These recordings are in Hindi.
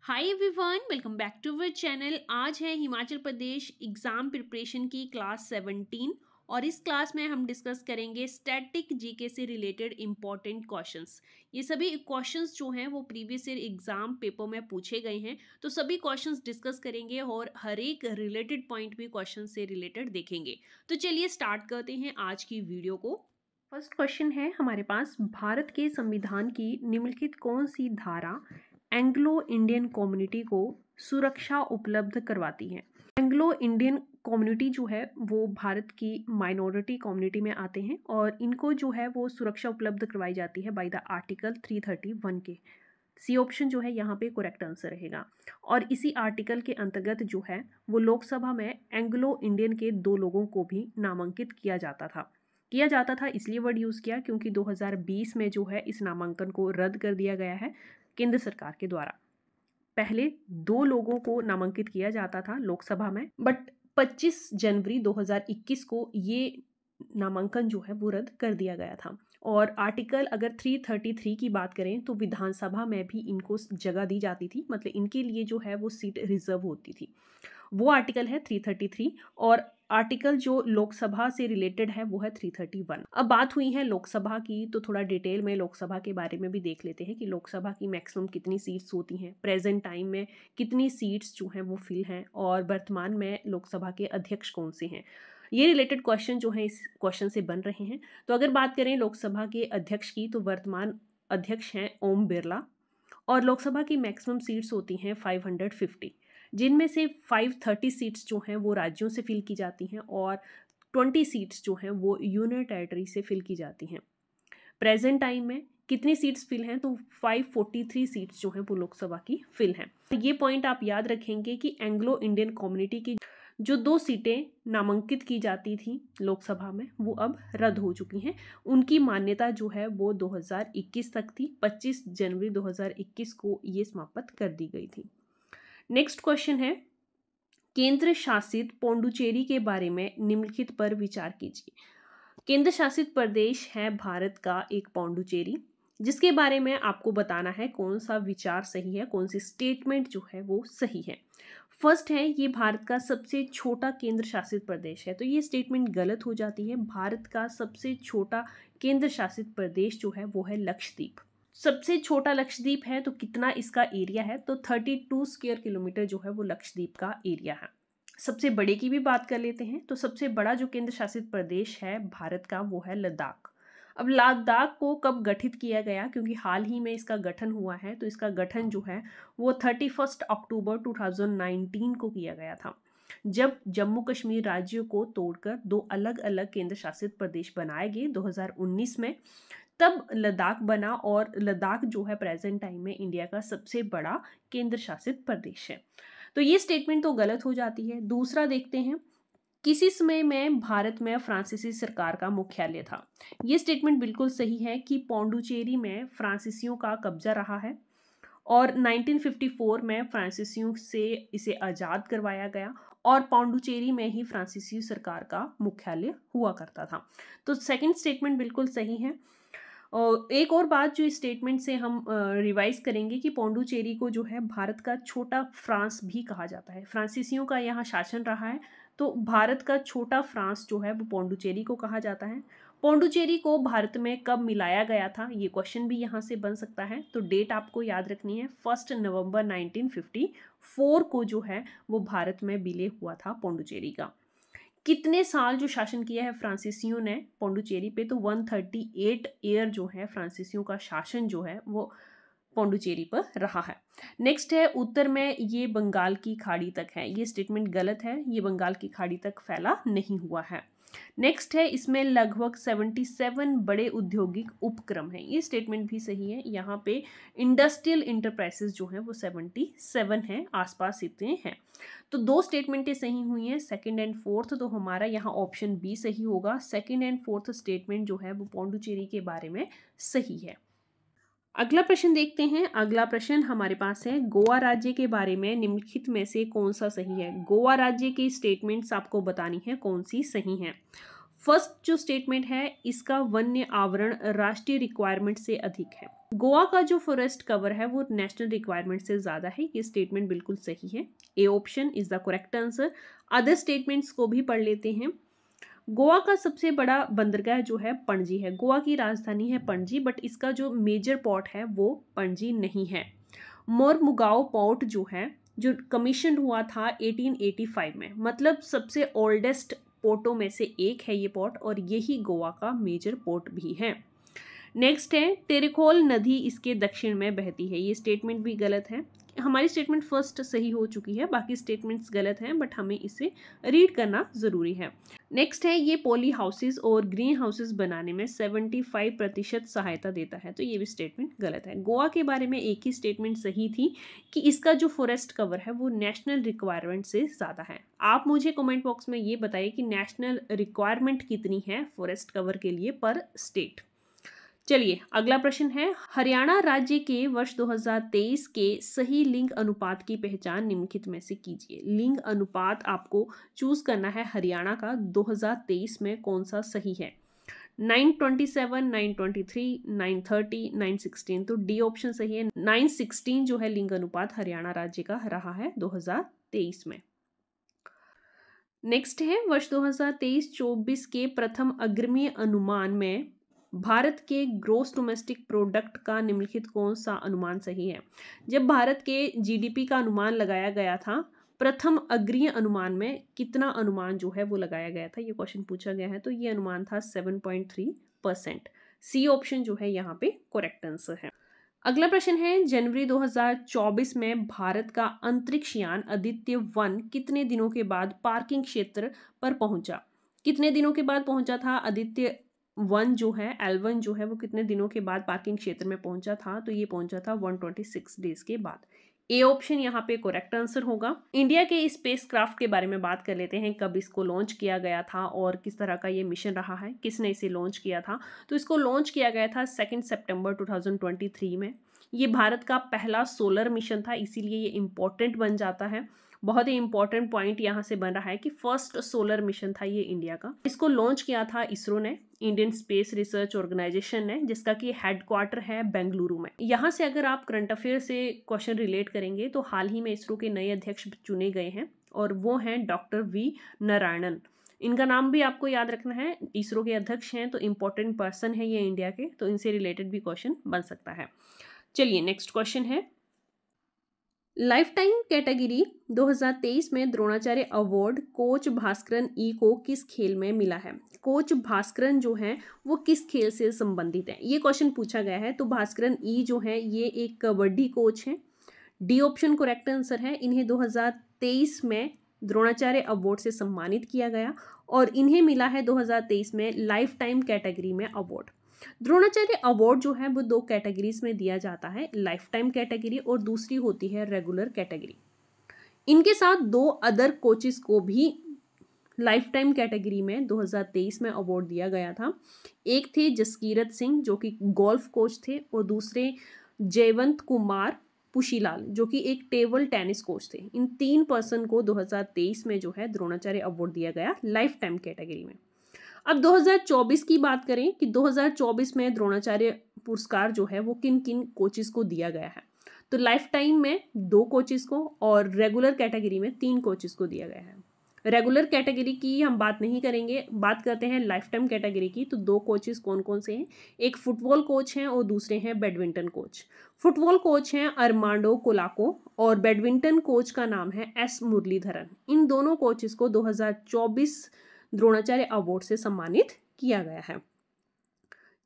Hi everyone, welcome back to our channel. आज है हिमाचल प्रदेश एग्जाम प्रिपरेशन की क्लास 17 और इस क्लास में हम डिस्कस करेंगे स्टैटिक जीके से रिलेटेड इंपॉर्टेंट क्वेश्चंस। ये सभी क्वेश्चंस जो हैं वो प्रीवियस ईयर एग्जाम पेपर में पूछे गए हैं, तो सभी क्वेश्चंस डिस्कस करेंगे और हर एक रिलेटेड पॉइंट भी क्वेश्चन से रिलेटेड देखेंगे। तो चलिए स्टार्ट करते हैं आज की वीडियो को। फर्स्ट क्वेश्चन है हमारे पास, भारत के संविधान की निम्नलिखित कौन सी धारा एंग्लो इंडियन कम्युनिटी को सुरक्षा उपलब्ध करवाती है? एंग्लो इंडियन कम्युनिटी जो है वो भारत की माइनॉरिटी कम्युनिटी में आते हैं और इनको जो है वो सुरक्षा उपलब्ध करवाई जाती है बाय द आर्टिकल 331 के। सी ऑप्शन जो है यहाँ पे करेक्ट आंसर रहेगा। और इसी आर्टिकल के अंतर्गत जो है वो लोकसभा में एंग्लो इंडियन के 2 लोगों को भी नामांकित किया जाता था इसलिए वर्ड यूज़ किया क्योंकि 2020 में जो है इस नामांकन को रद्द कर दिया गया है केंद्र सरकार के द्वारा। पहले 2 लोगों को नामांकित किया जाता था लोकसभा में, बट 25 जनवरी 2021 को ये नामांकन जो है वो रद्द कर दिया गया था। और आर्टिकल अगर 333 की बात करें तो विधानसभा में भी इनको जगह दी जाती थी, मतलब इनके लिए जो है वो सीट रिजर्व होती थी। वो आर्टिकल है 333 और आर्टिकल जो लोकसभा से रिलेटेड है वो है 331। अब बात हुई है लोकसभा की, तो थोड़ा डिटेल में लोकसभा के बारे में भी देख लेते हैं कि लोकसभा की मैक्सिमम कितनी सीट्स होती हैं, प्रेजेंट टाइम में कितनी सीट्स जो हैं वो फिल हैं और वर्तमान में लोकसभा के अध्यक्ष कौन से हैं। ये रिलेटेड क्वेश्चन जो है इस क्वेश्चन से बन रहे हैं। तो अगर बात करें लोकसभा के अध्यक्ष की तो वर्तमान अध्यक्ष हैं ओम बिरला और लोकसभा की मैक्सिमम सीट्स होती हैं 550, जिनमें से 530 सीट्स जो हैं वो राज्यों से फिल की जाती हैं और 20 सीट्स जो हैं वो यूनियन टेरिटरी से फिल की जाती हैं। प्रेजेंट टाइम में कितनी सीट्स फिल हैं तो 543 सीट्स जो हैं वो लोकसभा की फिल हैं। तो ये पॉइंट आप याद रखेंगे कि एंग्लो इंडियन कम्युनिटी की जो 2 सीटें नामांकित की जाती थी लोकसभा में वो अब रद्द हो चुकी हैं। उनकी मान्यता जो है वो 2021 तक थी। 25 जनवरी 2021 को ये समाप्त कर दी गई थी। नेक्स्ट क्वेश्चन है, केंद्र शासित पौंडुचेरी के बारे में निम्नलिखित पर विचार कीजिए। केंद्र शासित प्रदेश है भारत का एक पौंडुचेरी, जिसके बारे में आपको बताना है कौन सा विचार सही है, कौन सी स्टेटमेंट जो है वो सही है। फर्स्ट है, ये भारत का सबसे छोटा केंद्र शासित प्रदेश है, तो ये स्टेटमेंट गलत हो जाती है। भारत का सबसे छोटा केंद्र शासित प्रदेश जो है वो है लक्षद्वीप। सबसे छोटा लक्षद्वीप है तो कितना इसका एरिया है तो 32 स्क्वायर किलोमीटर जो है वो लक्षद्वीप का एरिया है। सबसे बड़े की भी बात कर लेते हैं तो सबसे बड़ा जो केंद्र शासित प्रदेश है भारत का वो है लद्दाख। अब लद्दाख को कब गठित किया गया, क्योंकि हाल ही में इसका गठन हुआ है, तो इसका गठन जो है वो 31 अक्टूबर 2019 को किया गया था, जब जम्मू कश्मीर राज्य को तोड़कर 2 अलग अलग केंद्र शासित प्रदेश बनाए गए 2019 में। तब लद्दाख बना और लद्दाख जो है प्रेजेंट टाइम में इंडिया का सबसे बड़ा केंद्र शासित प्रदेश है। तो ये स्टेटमेंट तो गलत हो जाती है। दूसरा देखते हैं, किसी समय में भारत में फ्रांसीसी सरकार का मुख्यालय था। ये स्टेटमेंट बिल्कुल सही है कि पौंडुचेरी में फ्रांसीसियों का कब्जा रहा है और 1954 में फ्रांसीसियों से इसे आज़ाद करवाया गया और पौंडुचेरी में ही फ्रांसीसी सरकार का मुख्यालय हुआ करता था। तो सेकंड स्टेटमेंट बिल्कुल सही है। और एक और बात जो इस स्टेटमेंट से हम रिवाइज करेंगे कि पौंडुचेरी को जो है भारत का छोटा फ्रांस भी कहा जाता है। फ्रांसीसियों का यहाँ शासन रहा है, तो भारत का छोटा फ्रांस जो है वो पौंडुचेरी को कहा जाता है। पौंडुचेरी को भारत में कब मिलाया गया था, ये क्वेश्चन भी यहाँ से बन सकता है। तो डेट आपको याद रखनी है, 1 नवंबर 1954 को जो है वो भारत में विलय हुआ था पौंडुचेरी का। कितने साल जो शासन किया है फ्रांसीसियों ने पौंडुचेरी पे, तो 138 ईयर जो है फ्रांसीसियों का शासन जो है वो पौंडुचेरी पर रहा है। नेक्स्ट है, उत्तर में ये बंगाल की खाड़ी तक है। ये स्टेटमेंट गलत है, ये बंगाल की खाड़ी तक फैला नहीं हुआ है। नेक्स्ट है, इसमें लगभग 77 बड़े औद्योगिक उपक्रम हैं। ये स्टेटमेंट भी सही है। यहाँ पे इंडस्ट्रियल इंटरप्राइजेस जो है वो 77 हैं, आसपास इतने हैं। तो 2 स्टेटमेंटें सही हुई हैं, सेकंड एंड फोर्थ, तो हमारा यहाँ ऑप्शन बी सही होगा। सेकंड एंड फोर्थ स्टेटमेंट जो है वो पौंडुचेरी के बारे में सही है। अगला प्रश्न देखते हैं। अगला प्रश्न हमारे पास है, गोवा राज्य के बारे में निम्नलिखित में से कौन सा सही है। गोवा राज्य की स्टेटमेंट्स आपको बतानी है कौन सी सही है। फर्स्ट जो स्टेटमेंट है, इसका वन्य आवरण राष्ट्रीय रिक्वायरमेंट से अधिक है। गोवा का जो फॉरेस्ट कवर है वो नेशनल रिक्वायरमेंट से ज़्यादा है, ये स्टेटमेंट बिल्कुल सही है। A option is the correct answer. Other statements को भी पढ़ लेते हैं। गोवा का सबसे बड़ा बंदरगाह जो है पणजी है। गोवा की राजधानी है पणजी, बट इसका जो मेजर पोर्ट है वो पणजी नहीं है। मोरमुगाओ पोर्ट जो है, जो कमीशन हुआ था 1885 में, मतलब सबसे ओल्डेस्ट पोर्टों में से एक है ये पोर्ट, और यही गोवा का मेजर पोर्ट भी है। नेक्स्ट है टेरिखोल नदी इसके दक्षिण में बहती है। ये स्टेटमेंट भी गलत है। हमारी स्टेटमेंट फर्स्ट सही हो चुकी है, बाकी स्टेटमेंट्स गलत हैं, बट हमें इसे रीड करना ज़रूरी है। नेक्स्ट है ये पॉली हाउसेस और ग्रीन हाउसेस बनाने में 75% सहायता देता है, तो ये भी स्टेटमेंट गलत है। गोवा के बारे में एक ही स्टेटमेंट सही थी कि इसका जो फॉरेस्ट कवर है वो नेशनल रिक्वायरमेंट से ज़्यादा है। आप मुझे कमेंट बॉक्स में ये बताइए कि नेशनल रिक्वायरमेंट कितनी है फॉरेस्ट कवर के लिए पर स्टेट। चलिए अगला प्रश्न है, हरियाणा राज्य के वर्ष 2023 के सही लिंग अनुपात की पहचान निम्नलिखित में से कीजिए। लिंग अनुपात आपको चूज करना है हरियाणा का 2023 में कौन सा सही है। 927, 923, 930, 916, तो डी ऑप्शन सही है। 916 जो है लिंग अनुपात हरियाणा राज्य का रहा है 2023 में। नेक्स्ट है वर्ष 2023-24 के प्रथम अग्रिमी अनुमान में भारत के ग्रोस डोमेस्टिक प्रोडक्ट का निम्नलिखित कौन सा अनुमान सही है। जब भारत के जीडीपी का अनुमान लगाया गया था, प्रथम अग्रिम अनुमान में कितना अनुमान जो है वो लगाया गया था, ये क्वेश्चन पूछा गया है, तो ये अनुमान था 7.3%। सी ऑप्शन जो है यहाँ पे करेक्ट आंसर है। अगला प्रश्न है, जनवरी 2024 में भारत का अंतरिक्ष यान आदित्य-1 कितने दिनों के बाद पार्किंग क्षेत्र पर पहुंचा। कितने दिनों के बाद पहुंचा था आदित्य-1 जो है, L1 जो है वो कितने दिनों के बाद पार्किंग क्षेत्र में पहुंचा था, तो ये पहुंचा था 126 डेज के बाद। ए ऑप्शन यहाँ पे करेक्ट आंसर होगा। इंडिया के स्पेस क्राफ्ट के बारे में बात कर लेते हैं, कब इसको लॉन्च किया गया था और किस तरह का ये मिशन रहा है, किसने इसे लॉन्च किया था। तो इसको लॉन्च किया गया था 2 सितंबर 2023 में। ये भारत का पहला सोलर मिशन था, इसीलिए ये इम्पोर्टेंट बन जाता है। बहुत ही इंपॉर्टेंट पॉइंट यहाँ से बन रहा है कि फर्स्ट सोलर मिशन था ये इंडिया का। इसको लॉन्च किया था इसरो ने, इंडियन स्पेस रिसर्च ऑर्गेनाइजेशन ने, जिसका कि हेडक्वार्टर है बेंगलुरु में। यहाँ से अगर आप करंट अफेयर से क्वेश्चन रिलेट करेंगे तो हाल ही में इसरो के नए अध्यक्ष चुने गए हैं और वो हैं डॉक्टर वी नारायणन। इनका नाम भी आपको याद रखना है, इसरो के अध्यक्ष हैं तो इंपॉर्टेंट पर्सन है ये इंडिया के, तो इनसे रिलेटेड भी क्वेश्चन बन सकता है। चलिए नेक्स्ट क्वेश्चन है, लाइफ टाइम कैटेगरी 2023 में द्रोणाचार्य अवार्ड कोच भास्करन ई को किस खेल में मिला है। कोच भास्करन जो है वो किस खेल से संबंधित है, ये क्वेश्चन पूछा गया है। तो भास्करन ई जो है ये एक कबड्डी कोच है। डी ऑप्शन करेक्ट आंसर है। इन्हें 2023 में द्रोणाचार्य अवार्ड से सम्मानित किया गया और इन्हें मिला है 2023 में लाइफ टाइम कैटेगरी में अवार्ड। द्रोणाचार्य अवार्ड जो है वो 2 कैटेगरीज में दिया जाता है, लाइफ टाइम कैटेगरी और दूसरी होती है रेगुलर कैटेगरी। इनके साथ 2 अदर कोचेस को भी लाइफ टाइम कैटेगरी में 2023 में अवार्ड दिया गया था। एक थे जसकीरत सिंह जो कि गोल्फ कोच थे और दूसरे जयवंत कुमार पुशीलाल जो कि एक टेबल टेनिस कोच थे। इन 3 पर्सन को 2023 में जो है द्रोणाचार्य अवार्ड दिया गया लाइफ टाइम कैटेगरी में। अब 2024 की बात करें कि 2024 में द्रोणाचार्य पुरस्कार जो है वो किन किन कोचेस को दिया गया है। तो लाइफ टाइम में 2 कोचेस को और रेगुलर कैटेगरी में 3 कोचेस को दिया गया है। रेगुलर कैटेगरी की हम बात नहीं करेंगे, बात करते हैं लाइफ टाइम कैटेगरी की। तो 2 कोचेस कौन कौन से हैं, एक फुटबॉल कोच हैं और दूसरे हैं बैडमिंटन कोच। फुटबॉल कोच हैं अरमांडो कोलाको और बैडमिंटन कोच का नाम है एस मुरलीधरन। इन दोनों कोचेस को 2024 द्रोणाचार्य अवार्ड से सम्मानित किया गया है।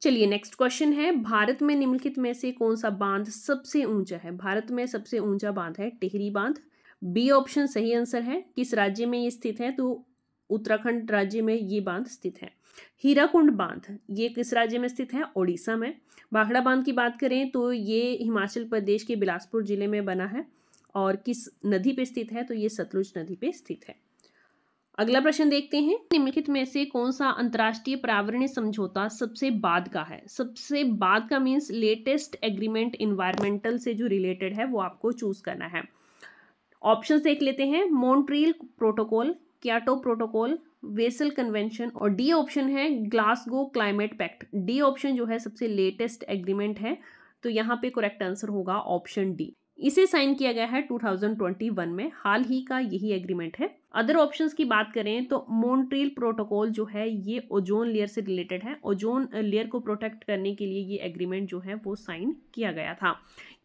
चलिए नेक्स्ट क्वेश्चन है, भारत में निम्नलिखित में से कौन सा बांध सबसे ऊंचा है। भारत में सबसे ऊंचा बांध है टिहरी बांध। बी ऑप्शन सही आंसर है। किस राज्य में ये स्थित है, तो उत्तराखंड राज्य में ये बांध स्थित है। हीराकुंड बांध ये किस राज्य में स्थित है, ओडिशा में। भाखड़ा बांध की बात करें तो ये हिमाचल प्रदेश के बिलासपुर जिले में बना है और किस नदी पे स्थित है, तो ये सतलुज नदी पे स्थित है। अगला प्रश्न देखते हैं, निम्नलिखित में से कौन सा अंतर्राष्ट्रीय पर्यावरणीय समझौता सबसे बाद का है। सबसे बाद का मीन्स लेटेस्ट एग्रीमेंट एनवायरमेंटल से जो रिलेटेड है वो आपको चूज करना है। ऑप्शंस देख लेते हैं, Montreal Protocol, Kyoto Protocol, Basel Convention और डी ऑप्शन है Glasgow Climate Pact. D option जो है सबसे लेटेस्ट एग्रीमेंट है तो यहाँ पे करेक्ट आंसर होगा ऑप्शन डी। इसे साइन किया गया है 2021 में, हाल ही का यही एग्रीमेंट है। अदर ऑप्शंस की बात करें तो मॉन्ट्रियल प्रोटोकॉल जो है ये ओजोन लेयर से रिलेटेड है। ओजोन लेयर को प्रोटेक्ट करने के लिए ये एग्रीमेंट जो है वो साइन किया गया था।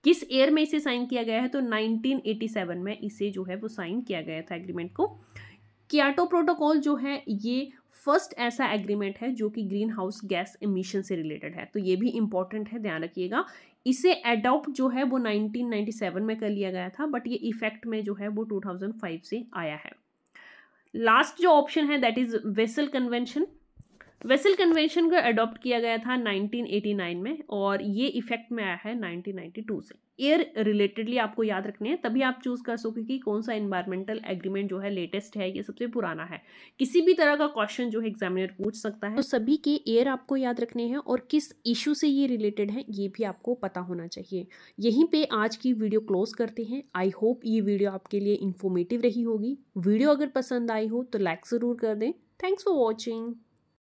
किस ईयर में इसे साइन किया गया है, तो 1987 में इसे जो है वो साइन किया गया था एग्रीमेंट को। कियोटो प्रोटोकॉल जो है ये फर्स्ट ऐसा एग्रीमेंट है जो कि ग्रीन हाउस गैस एमिशन से रिलेटेड है, तो ये भी इंपॉर्टेंट है, ध्यान रखिएगा। इसे एडॉप्ट जो है वो 1997 में कर लिया गया था, बट ये इफेक्ट में जो है वो 2005 से आया है। लास्ट जो ऑप्शन है that is vessel convention. Vessel convention को अडॉप्ट किया गया था 1989 में और ये इफेक्ट में आया है 1992 से। एयर रिलेटेडली आपको याद रखने हैं, तभी आप चूज कर सकोगे कि कौन सा एनवायरमेंटल एग्रीमेंट जो है लेटेस्ट है, ये सबसे पुराना है। किसी भी तरह का क्वेश्चन जो है एग्जामिनर पूछ सकता है, तो सभी के एयर आपको याद रखने हैं और किस इशू से ये रिलेटेड है ये भी आपको पता होना चाहिए। यहीं पे आज की वीडियो क्लोज करते हैं। आई होप ये वीडियो आपके लिए इन्फॉर्मेटिव रही होगी। वीडियो अगर पसंद आई हो तो लाइक ज़रूर कर दें। Thanks for watching.